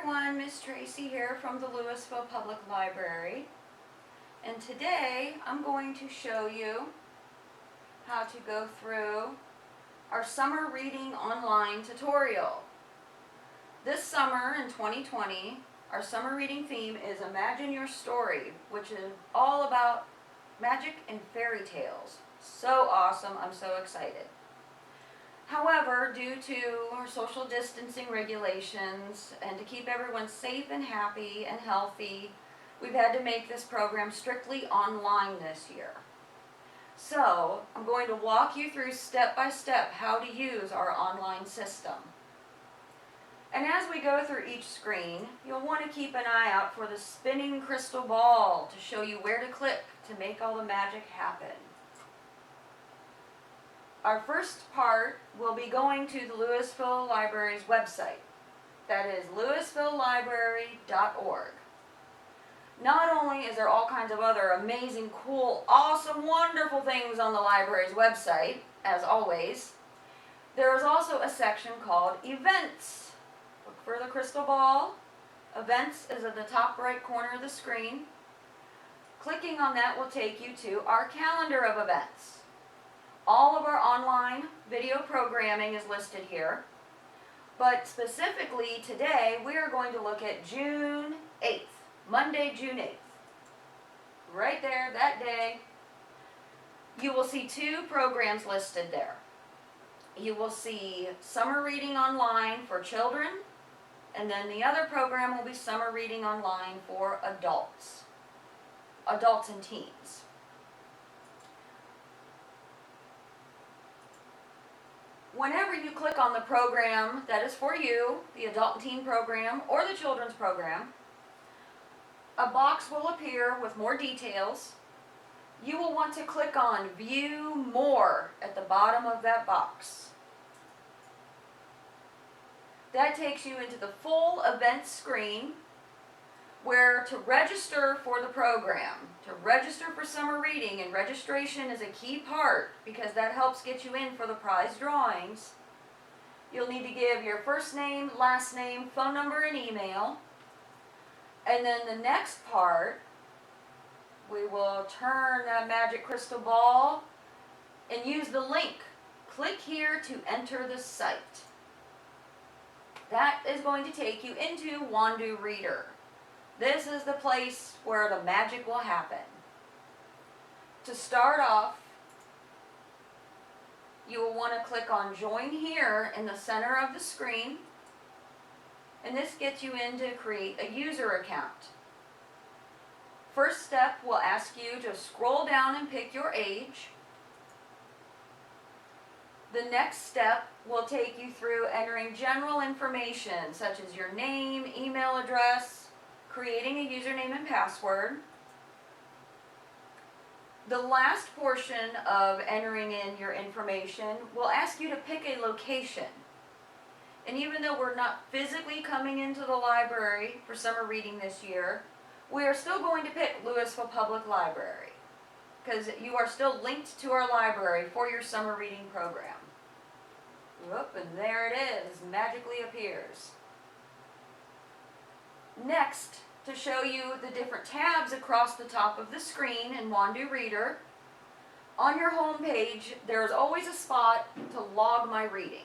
everyone, Miss Tracy here from the Louisville Public Library, and today I'm going to show you how to go through our summer reading online tutorial. This summer in 2020, our summer reading theme is Imagine Your Story, which is all about magic and fairy tales. So awesome, I'm so excited. However, due to our social distancing regulations and to keep everyone safe and happy and healthy, we've had to make this program strictly online this year. So, I'm going to walk you through step by step how to use our online system. And as we go through each screen, you'll want to keep an eye out for the spinning crystal ball to show you where to click to make all the magic happen. Our first part will be going to the Louisville Library's website. That is louisvillelibrary.org. Not only is there all kinds of other amazing, cool, awesome, wonderful things on the library's website, as always, there is also a section called Events. Look for the crystal ball. Events is at the top right corner of the screen. Clicking on that will take you to our calendar of events. All of our online video programming is listed here, but specifically today we are going to look at June 8th, Monday, June 8th. Right there, that day, you will see two programs listed there. You will see Summer Reading Online for children, and then the other program will be Summer Reading Online for adults and teens. Whenever you click on the program that is for you, the adult and teen program or the children's program, a box will appear with more details. You will want to click on View More at the bottom of that box. That takes you into the full event screen where to register for the program, to register for summer reading, and registration is a key part because that helps get you in for the prize drawings. You'll need to give your first name, last name, phone number, and email. And then the next part, we will turn that magic crystal ball and use the link. Click here to enter the site. That is going to take you into Wandu Reader. This is the place where the magic will happen. To start off, you will want to click on Join Here in the center of the screen, and this gets you in to create a user account. First step will ask you to scroll down and pick your age. The next step will take you through entering general information such as your name, email address, creating a username and password. The last portion of entering in your information will ask you to pick a location. And even though we're not physically coming into the library for summer reading this year, we are still going to pick Louisville Public Library because you are still linked to our library for your summer reading program. Whoop, and there it is, magically appears. Next, to show you the different tabs across the top of the screen in Wandu Reader, on your home page there is always a spot to log my reading.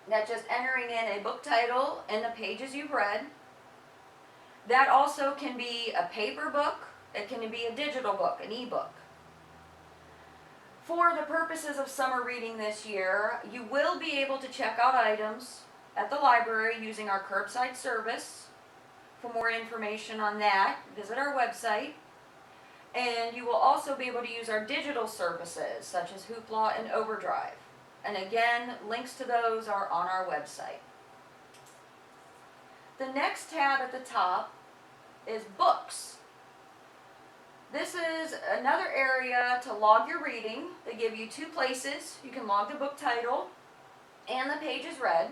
That's just entering in a book title and the pages you've read. That also can be a paper book, it can be a digital book, an ebook. For the purposes of summer reading this year, you will be able to check out items at the library using our curbside service. For more information on that, visit our website. And you will also be able to use our digital services such as Hoopla and Overdrive. And again, links to those are on our website. The next tab at the top is Books. This is another area to log your reading. They give you two places. You can log the book title and the pages read.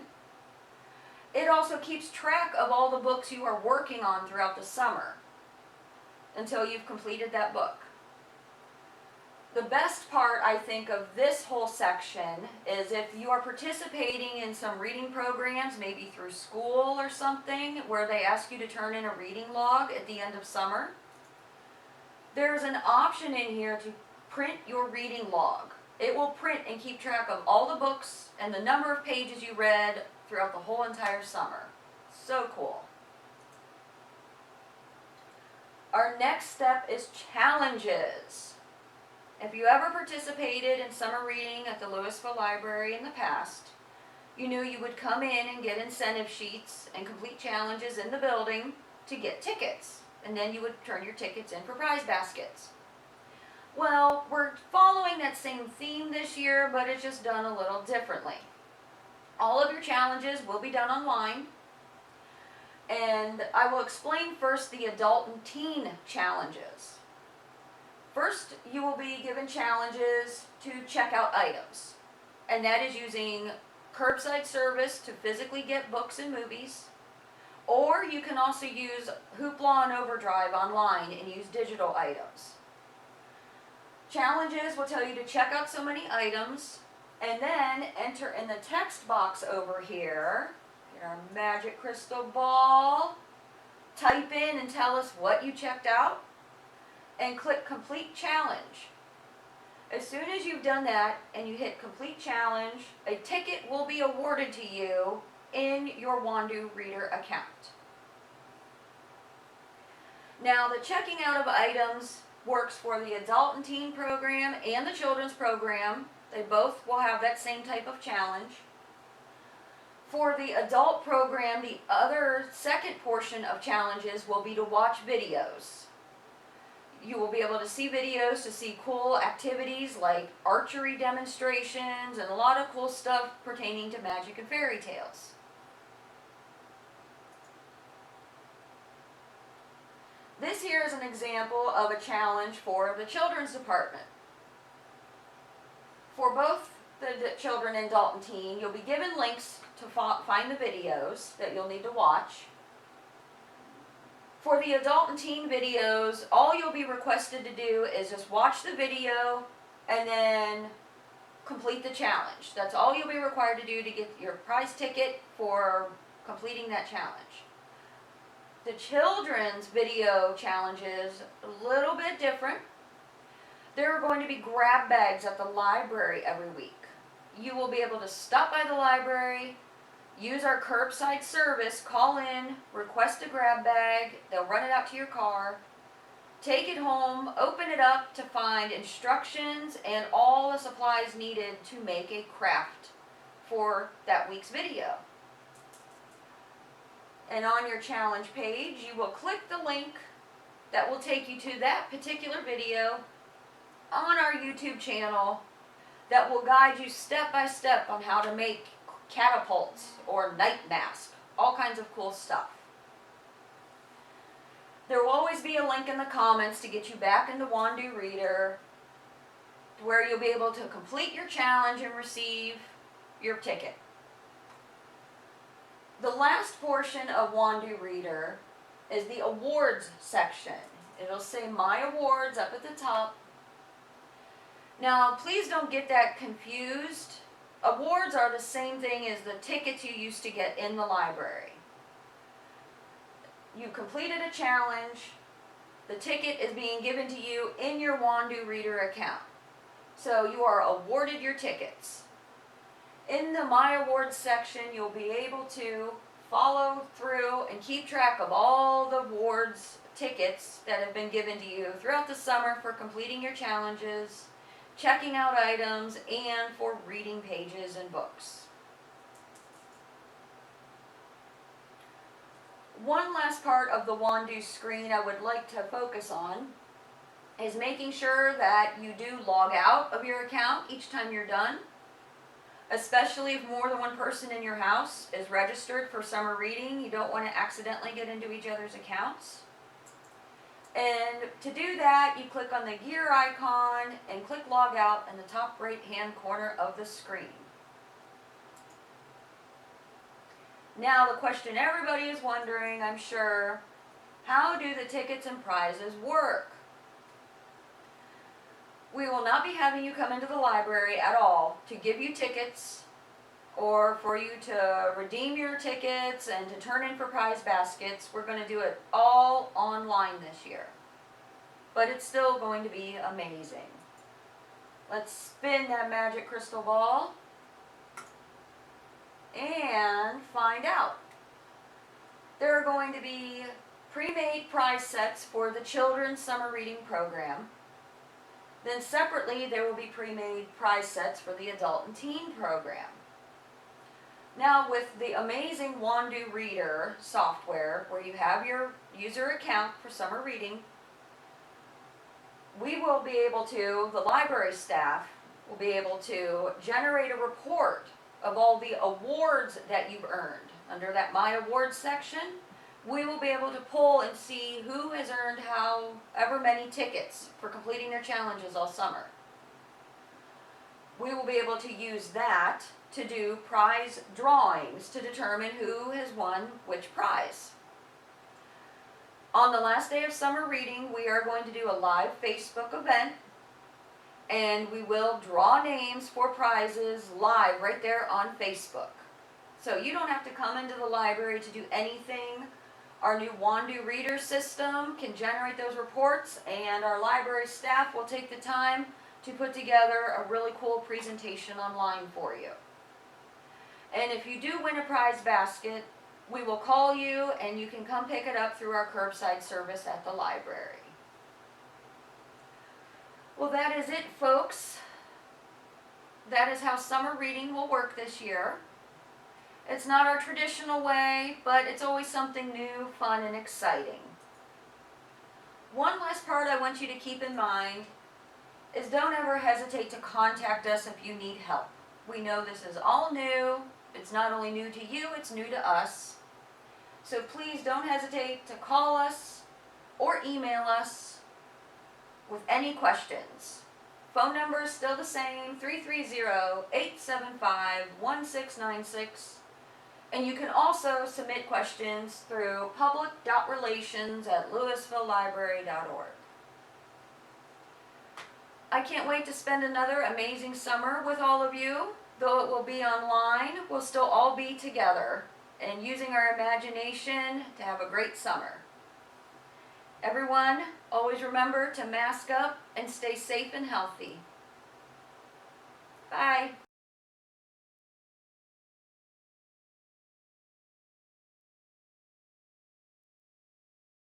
It also keeps track of all the books you are working on throughout the summer until you've completed that book. The best part, I think, of this whole section is if you are participating in some reading programs, maybe through school or something, where they ask you to turn in a reading log at the end of summer, there's an option in here to print your reading log. It will print and keep track of all the books and the number of pages you read throughout the whole entire summer. So cool. Our next step is challenges. If you ever participated in summer reading at the Louisville Library in the past, you knew you would come in and get incentive sheets and complete challenges in the building to get tickets. And then you would turn your tickets in for prize baskets. Well, we're following that same theme this year, but it's just done a little differently. All of your challenges will be done online. And I will explain first the adult and teen challenges. First, you will be given challenges to check out items, and that is using curbside service to physically get books and movies, or you can also use Hoopla and Overdrive online and use digital items. Challenges will tell you to check out so many items, and then enter in the text box over here, get our magic crystal ball, type in and tell us what you checked out, and click Complete Challenge. As soon as you've done that and you hit Complete Challenge, a ticket will be awarded to you in your Wandu Reader account. Now, the checking out of items works for the adult and teen program and the children's program. They both will have that same type of challenge. For the adult program, the other second portion of challenges will be to watch videos. You will be able to see videos to see cool activities like archery demonstrations and a lot of cool stuff pertaining to magic and fairy tales. This here is an example of a challenge for the children's department. For both the children and adult and teen, you'll be given links to find the videos that you'll need to watch. For the adult and teen videos, all you'll be requested to do is just watch the video and then complete the challenge. That's all you'll be required to do to get your prize ticket for completing that challenge. The children's video challenges a little bit different. There are going to be grab bags at the library every week. You will be able to stop by the library, use our curbside service, call in, request a grab bag, they'll run it out to your car, take it home, open it up to find instructions and all the supplies needed to make a craft for that week's video. And on your challenge page, you will click the link that will take you to that particular video on our YouTube channel that will guide you step by step on how to make catapults or night mask, all kinds of cool stuff. There will always be a link in the comments to get you back into Wandu Reader, where you'll be able to complete your challenge and receive your ticket. The last portion of Wandu Reader is the awards section. It'll say My Awards up at the top. Now, please don't get that confused. Awards are the same thing as the tickets you used to get in the library. You completed a challenge. The ticket is being given to you in your Wandu Reader account. So you are awarded your tickets. In the My Awards section, you'll be able to follow through and keep track of all the awards tickets that have been given to you throughout the summer for completing your challenges, checking out items, and for reading pages and books. One last part of the Wandu screen I would like to focus on is making sure that you do log out of your account each time you're done, especially if more than one person in your house is registered for summer reading. You don't want to accidentally get into each other's accounts. And to do that, you click on the gear icon and click log out in the top right hand corner of the screen. Now the question everybody is wondering, I'm sure, how do the tickets and prizes work? We will not be having you come into the library at all to give you tickets or for you to redeem your tickets and to turn in for prize baskets. We're going to do it all online this year. But it's still going to be amazing. Let's spin that magic crystal ball and find out. There are going to be pre-made prize sets for the children's summer reading program. Then separately there will be pre-made prize sets for the adult and teen program. Now with the amazing Wandu Reader software where you have your user account for summer reading, we will be able to, the library staff will be able to generate a report of all the awards that you've earned. Under that My Awards section, we will be able to pull and see who has earned however many tickets for completing their challenges all summer. We will be able to use that to do prize drawings to determine who has won which prize. On the last day of summer reading, we are going to do a live Facebook event, and we will draw names for prizes live right there on Facebook. So you don't have to come into the library to do anything. Our new Wandu Reader system can generate those reports, and our library staff will take the time to put together a really cool presentation online for you. And if you do win a prize basket, we will call you and you can come pick it up through our curbside service at the library. Well, that is it, folks. That is how summer reading will work this year. It's not our traditional way, but it's always something new, fun, and exciting. One last part I want you to keep in mind is don't ever hesitate to contact us if you need help. We know this is all new. It's not only new to you, it's new to us. So please don't hesitate to call us or email us with any questions. Phone number is still the same, 330-875-1696. And you can also submit questions through public.relations@louisvillelibrary.org. I can't wait to spend another amazing summer with all of you. Though it will be online, we'll still all be together and using our imagination to have a great summer. Everyone, always remember to mask up and stay safe and healthy. Bye.